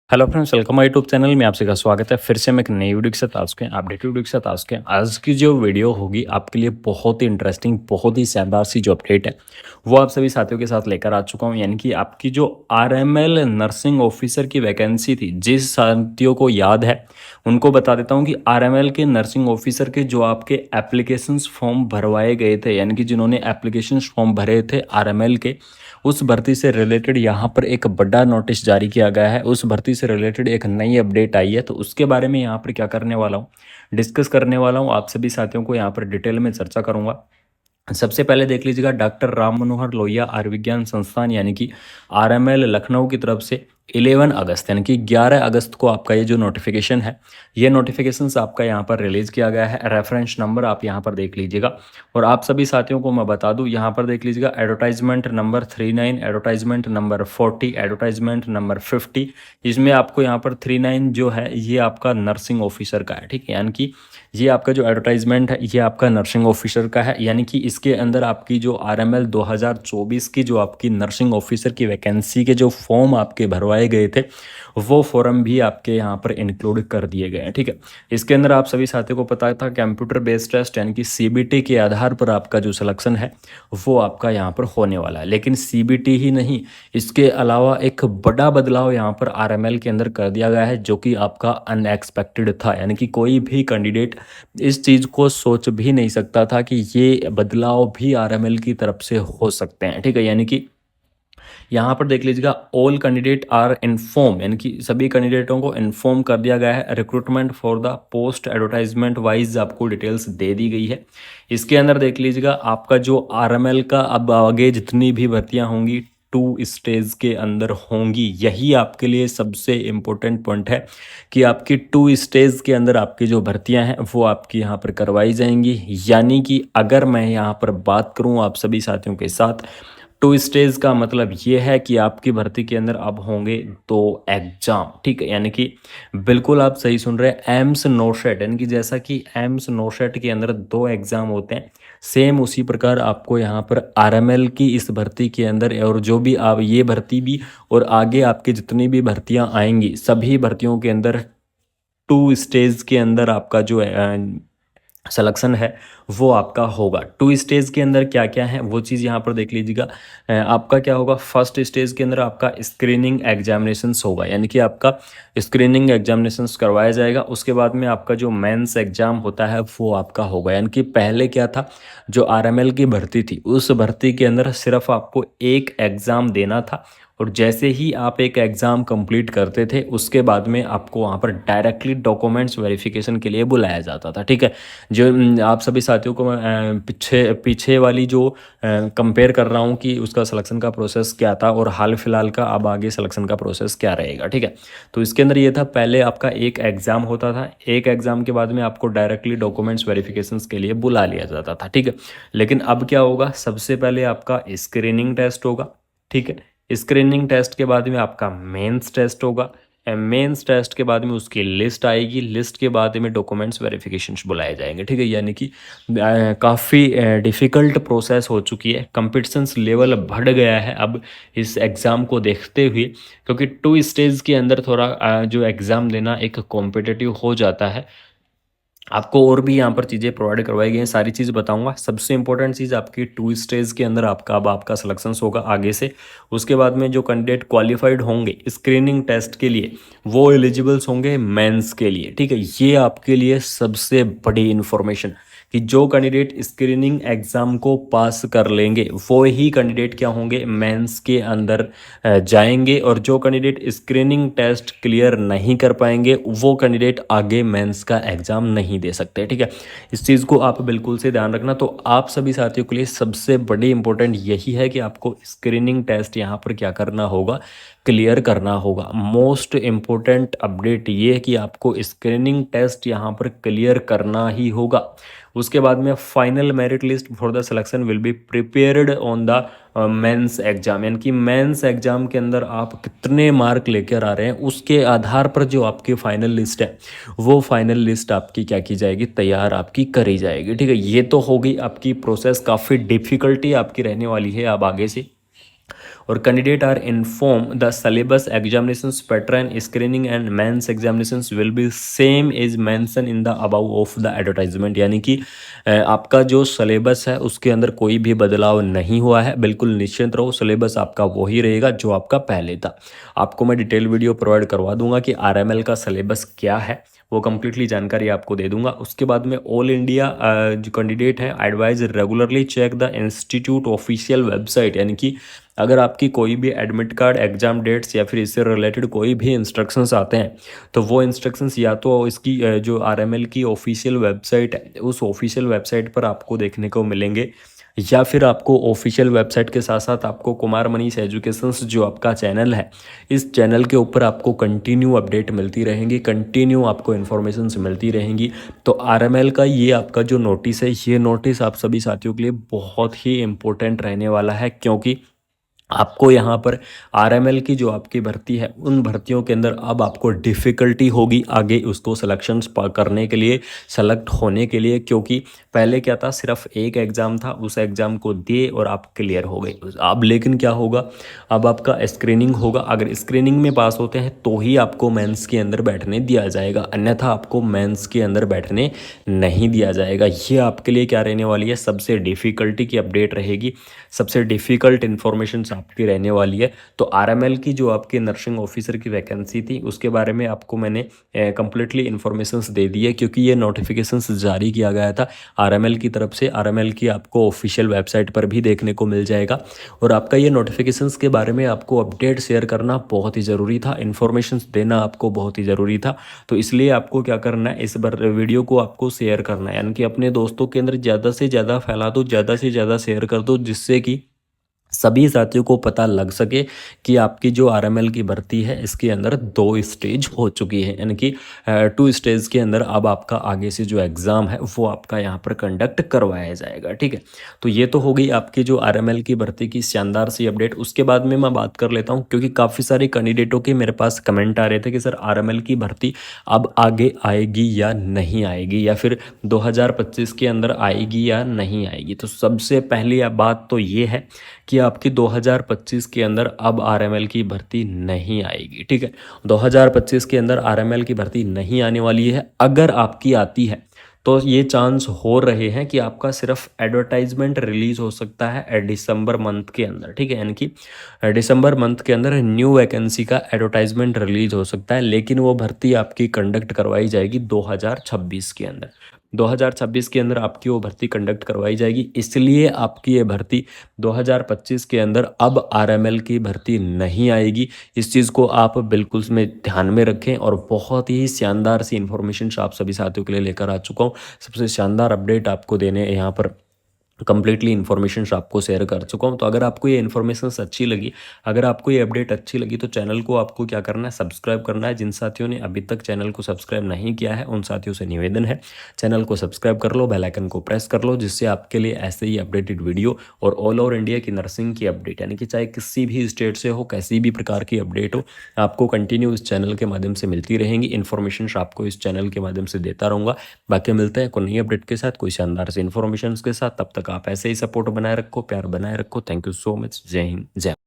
Hello friends, welcome my YouTube channel में आप सभी का स्वागत है। फिर से मैं एक नई वीडियो के साथ आ चुके हैं, अपडेटेड वीडियो के साथ आ चुके हैं। आज की जो वीडियो होगी आपके लिए बहुत ही इंटरेस्टिंग, बहुत ही शानदार सी जो अपडेट है वो आप सभी साथियों के साथ लेकर आ चुका हूं। यानी कि आपकी जो आरएमएल नर्सिंग ऑफिसर की वैकेंसी थी, जिस साथियों को याद है उनको बता देता हूं कि आरएमएल के नर्सिंग ऑफिसर के जो आपके एप्लीकेशंस फॉर्म भरवाए गए थे, यानी कि जिन्होंने एप्लीकेशंस फॉर्म भरे थे आरएमएल के, उस भर्ती से रिलेटेड यहाँ पर एक बड़ा नोटिस जारी किया गया है। उस भर्ती से रिलेटेड एक नई अपडेट आई है, तो उसके बारे में यहाँ पर क्या करने वाला हूँ, डिस्कस करने वाला हूँ। आप सभी साथियों को यहाँ पर डिटेल में चर्चा करूँगा। सबसे पहले देख लीजिएगा, डॉक्टर राम मनोहर लोहिया आयुर्विज्ञान संस्थान यानी कि आरएमएल लखनऊ की तरफ से 11 अगस्त यानी कि 11 अगस्त को आपका ये जो नोटिफिकेशन है, ये नोटिफिकेशन आपका यहाँ पर रिलीज़ किया गया है। रेफरेंस नंबर आप यहाँ पर देख लीजिएगा। और आप सभी साथियों को मैं बता दूँ, यहाँ पर देख लीजिएगा advertisement number 39, advertisement number 40, advertisement number 50। इसमें आपको यहाँ पर 39 जो है ये आपका नर्सिंग ऑफिसर का है, ठीक है। यानी कि ये आपका जो एडवर्टाइजमेंट है ये आपका नर्सिंग ऑफिसर का है। यानी कि इसके अंदर आपकी जो आरएमएल 2024 की जो आपकी नर्सिंग ऑफिसर की वैकेंसी के जो फॉर्म आपके भरवाए गए थे, वो फॉर्म भी आपके यहाँ पर इंक्लूड कर दिए गए हैं, ठीक है। इसके अंदर आप सभी साथियों को पता था कंप्यूटर बेस्ड टेस्ट यानी कि सीबीटी के आधार पर आपका जो सिलेक्शन है वो आपका यहाँ पर होने वाला है। लेकिन सीबीटी ही नहीं, इसके अलावा एक बड़ा बदलाव यहाँ पर आरएमएल के अंदर कर दिया गया है, जो कि आपका अनएक्सपेक्टेड था। यानी कि कोई भी कैंडिडेट इस चीज़ को सोच भी नहीं सकता था कि ये बदलाव भी आरएमएल की तरफ से हो सकते हैं, ठीक है। यानी कि यहाँ पर देख लीजिएगा, ऑल कैंडिडेट आर इन्फॉर्म, यानी कि सभी कैंडिडेटों को इन्फॉर्म कर दिया गया है। Recruitment for the post advertisement wise आपको डिटेल्स दे दी गई है। इसके अंदर देख लीजिएगा, आपका जो आरएमएल का अब आगे जितनी भी भर्तियां होंगी 2 स्टेज के अंदर होंगी। यही आपके लिए सबसे इम्पोर्टेंट पॉइंट है कि आपकी 2 स्टेज के अंदर आपकी जो भर्तियां हैं वो आपकी यहाँ पर करवाई जाएंगी। यानी कि अगर मैं यहाँ पर बात करूँ आप सभी साथियों के साथ, 2 स्टेज का मतलब ये है कि आपकी भर्ती के अंदर अब होंगे 2 एग्जाम, ठीक है। यानी कि बिल्कुल आप सही सुन रहे हैं, एम्स नोशेट, यानी कि जैसा कि एम्स नोशेट के अंदर 2 एग्जाम होते हैं, सेम उसी प्रकार आपको यहाँ पर आरएमएल की इस भर्ती के अंदर, और जो भी आप ये भर्ती भी और आगे आपकी जितनी भी भर्तियां आएंगी सभी भर्तियों के अंदर 2 स्टेज के अंदर आपका जो सिलेक्शन है वो आपका होगा। 2 स्टेज के अंदर क्या क्या है वो चीज़ यहाँ पर देख लीजिएगा। आपका क्या होगा, फर्स्ट स्टेज के अंदर आपका स्क्रीनिंग एग्जामिनेशंस होगा, यानी कि आपका स्क्रीनिंग एग्जामिनेशंस करवाया जाएगा। उसके बाद में आपका जो मेंस एग्जाम होता है वो आपका होगा। यानी कि पहले क्या था, जो आरएमएल की भर्ती थी उस भर्ती के अंदर सिर्फ आपको एक एग्ज़ाम देना था, और जैसे ही आप एक एग्ज़ाम कंप्लीट करते थे उसके बाद में आपको वहाँ पर डायरेक्टली डॉक्यूमेंट्स वेरिफिकेशन के लिए बुलाया जाता था, ठीक है। जो आप सभी साथियों को मैं पीछे पीछे वाली जो कंपेयर कर रहा हूँ कि उसका सिलेक्शन का प्रोसेस क्या था और हाल फिलहाल का अब आगे सिलेक्शन का प्रोसेस क्या रहेगा, ठीक है। तो इसके अंदर ये था, पहले आपका एक एग्ज़ाम होता था, एक एग्ज़ाम के बाद में आपको डायरेक्टली डॉक्यूमेंट्स वेरिफिकेशंस के लिए बुला लिया जाता था, ठीक है। लेकिन अब क्या होगा, सबसे पहले आपका स्क्रीनिंग टेस्ट होगा, ठीक है। स्क्रीनिंग टेस्ट के बाद में आपका मेंस टेस्ट होगा, मेंस टेस्ट के बाद में उसकी लिस्ट आएगी, लिस्ट के बाद में डॉक्यूमेंट्स वेरिफिकेशंस बुलाए जाएंगे, ठीक है। यानी कि काफ़ी डिफ़िकल्ट प्रोसेस हो चुकी है, कंपटीशंस लेवल बढ़ गया है अब इस एग्ज़ाम को देखते हुए, क्योंकि 2 स्टेज के अंदर थोड़ा जो एग्ज़ाम देना एक कॉम्पिटिटिव हो जाता है। आपको और भी यहाँ पर चीज़ें प्रोवाइड करवाई गई हैं, सारी चीज़ बताऊंगा। सबसे इंपॉर्टेंट चीज़ आपकी 2 स्टेज के अंदर आपका अब आपका सिलेक्शन होगा आगे से। उसके बाद में जो कैंडिडेट क्वालिफाइड होंगे स्क्रीनिंग टेस्ट के लिए वो एलिजिबल्स होंगे मेंस के लिए, ठीक है। ये आपके लिए सबसे बड़ी इन्फॉर्मेशन कि जो कैंडिडेट स्क्रीनिंग एग्ज़ाम को पास कर लेंगे वो ही कैंडिडेट क्या होंगे, मेंस के अंदर जाएंगे, और जो कैंडिडेट स्क्रीनिंग टेस्ट क्लियर नहीं कर पाएंगे वो कैंडिडेट आगे मेंस का एग्ज़ाम नहीं दे सकते, ठीक है। इस चीज़ को आप बिल्कुल से ध्यान रखना। तो आप सभी साथियों के लिए सबसे बड़ी इंपॉर्टेंट यही है कि आपको स्क्रीनिंग टेस्ट यहाँ पर क्या करना होगा, क्लियर करना होगा। मोस्ट इम्पोर्टेंट अपडेट ये है कि आपको स्क्रीनिंग टेस्ट यहाँ पर क्लियर करना ही होगा। उसके बाद में final merit list for the selection will be prepared on the mains exam, यानी कि मेंस एग्जाम के अंदर आप कितने मार्क लेकर आ रहे हैं उसके आधार पर जो आपकी फाइनल लिस्ट है वो फाइनल लिस्ट आपकी क्या की जाएगी, तैयार आपकी करी जाएगी, ठीक है। ये तो होगी आपकी प्रोसेस, काफ़ी डिफिकल्टी आपकी रहने वाली है अब आगे से। और candidate are inform the syllabus examinations pattern screening and mains examinations will be same is mention in the about of the advertisement, यानी कि आपका जो सिलेबस है उसके अंदर कोई भी बदलाव नहीं हुआ है, बिल्कुल निश्चिंत रहो, सिलेबस आपका वही रहेगा जो आपका पहले था। आपको मैं डिटेल वीडियो प्रोवाइड करवा दूंगा कि आरएमएल का सिलेबस क्या है, वो कंप्लीटली जानकारी आपको दे दूंगा। उसके बाद में ऑल इंडिया जो कैंडिडेट है advise regularly check the institute official website, यानी कि अगर आपकी कोई भी एडमिट कार्ड एग्जाम डेट्स या फिर इससे रिलेटेड कोई भी इंस्ट्रक्शंस आते हैं तो वो इंस्ट्रक्शंस या तो इसकी जो आरएमएल की ऑफिशियल वेबसाइट है उस ऑफिशियल वेबसाइट पर आपको देखने को मिलेंगे, या फिर आपको ऑफिशियल वेबसाइट के साथ साथ आपको कुमार मनीष एजुकेशंस जो आपका चैनल है इस चैनल के ऊपर आपको कंटिन्यू अपडेट मिलती रहेंगी, कंटिन्यू आपको इन्फॉर्मेशंस मिलती रहेंगी। तो आरएमएल का ये आपका जो नोटिस है, ये नोटिस आप सभी साथियों के लिए बहुत ही इम्पोर्टेंट रहने वाला है, क्योंकि आपको यहाँ पर आरएमएल की जो आपकी भर्ती है उन भर्तियों के अंदर अब आपको डिफ़िकल्टी होगी आगे उसको सिलेक्शंस करने के लिए, सेलेक्ट होने के लिए, क्योंकि पहले क्या था सिर्फ एक एग्ज़ाम था, उस एग्ज़ाम को दिए और आप क्लियर हो गए। अब लेकिन क्या होगा, अब आपका स्क्रीनिंग होगा, अगर स्क्रीनिंग में पास होते हैं तो ही आपको मेंस के अंदर बैठने दिया जाएगा, अन्यथा आपको मेंस के अंदर बैठने नहीं दिया जाएगा। ये आपके लिए क्या रहने वाली है, सबसे डिफ़िकल्टी की अपडेट रहेगी, सबसे डिफ़िकल्ट इन्फॉर्मेशन आपकी रहने वाली है। तो आरएमएल की जो आपके नर्सिंग ऑफिसर की वैकेंसी थी उसके बारे में आपको मैंने कंप्लीटली इन्फॉर्मेशंस दे दी है, क्योंकि ये नोटिफिकेशंस जारी किया गया था आरएमएल की तरफ से। आरएमएल की आपको ऑफिशियल वेबसाइट पर भी देखने को मिल जाएगा, और आपका ये नोटिफिकेशंस के बारे में आपको अपडेट शेयर करना बहुत ही ज़रूरी था, इन्फॉर्मेशंस देना आपको बहुत ही ज़रूरी था। तो इसलिए आपको क्या करना है, इस बार वीडियो को आपको शेयर करना है, यानी कि अपने दोस्तों के अंदर ज़्यादा से ज़्यादा फैला दो, ज़्यादा से ज़्यादा शेयर कर दो, जिससे कि सभी साथियों को पता लग सके कि आपकी जो आरएमएल की भर्ती है इसके अंदर 2 स्टेज हो चुकी है, यानी कि 2 स्टेज के अंदर अब आपका आगे से जो एग्ज़ाम है वो आपका यहाँ पर कंडक्ट करवाया जाएगा। ठीक है, तो ये तो हो गई आपकी जो आरएमएल की भर्ती की शानदार सी अपडेट। उसके बाद में मैं बात कर लेता हूँ, क्योंकि काफ़ी सारे कैंडिडेटों के मेरे पास कमेंट आ रहे थे कि सर आरएमएल की भर्ती अब आगे आएगी या नहीं आएगी, या फिर 2025 के अंदर आएगी या नहीं आएगी। तो सबसे पहली बात तो ये है कि आपकी 2025 के अंदर अब आरएमएल की भर्ती नहीं आएगी। ठीक है, 2025 के अंदर आरएमएल की भर्ती नहीं आने वाली है। अगर आपकी आती है तो ये चांस हो रहे हैं कि आपका सिर्फ एडवर्टाइजमेंट रिलीज हो सकता है दिसंबर मंथ के अंदर। ठीक है, यानी कि दिसंबर मंथ के अंदर न्यू वैकेंसी का एडवर्टाइजमेंट रिलीज हो सकता है, लेकिन वो भर्ती आपकी कंडक्ट करवाई जाएगी 2026 के अंदर। 2026 के अंदर आपकी वो भर्ती कंडक्ट करवाई जाएगी, इसलिए आपकी ये भर्ती 2025 के अंदर अब आरएमएल की भर्ती नहीं आएगी। इस चीज़ को आप बिल्कुल में ध्यान में रखें, और बहुत ही शानदार सी इन्फॉर्मेशन आप सभी साथियों के लिए लेकर आ चुका हूँ। सबसे शानदार अपडेट आपको देने यहाँ पर कंप्लीटली इन्फॉर्मेशन आपको शेयर कर चुका हूँ। तो अगर आपको ये इन्फॉर्मेशन अच्छी लगी, अगर आपको ये अपडेट अच्छी लगी, तो चैनल को आपको क्या करना है, सब्सक्राइब करना है। जिन साथियों ने अभी तक चैनल को सब्सक्राइब नहीं किया है उन साथियों से निवेदन है, चैनल को सब्सक्राइब कर लो, बेल आइकन को प्रेस कर लो, जिससे आपके लिए ऐसे ही अपडेटेड वीडियो और ऑल ओवर इंडिया की नर्सिंग की अपडेट, यानी कि चाहे किसी भी स्टेट से हो, कैसी भी प्रकार की अपडेट हो, आपको कंटिन्यू इस चैनल के माध्यम से मिलती रहेंगी। इन्फॉर्मेशन आपको इस चैनल के माध्यम से देता रहूँगा। बाकी मिलते हैं कोई नई अपडेट के साथ, कोई शानदार से इन्फॉर्मेशन के साथ। तब तक आप ऐसे ही सपोर्ट बनाए रखो, प्यार बनाए रखो। Thank you so much. जय हिंद, जय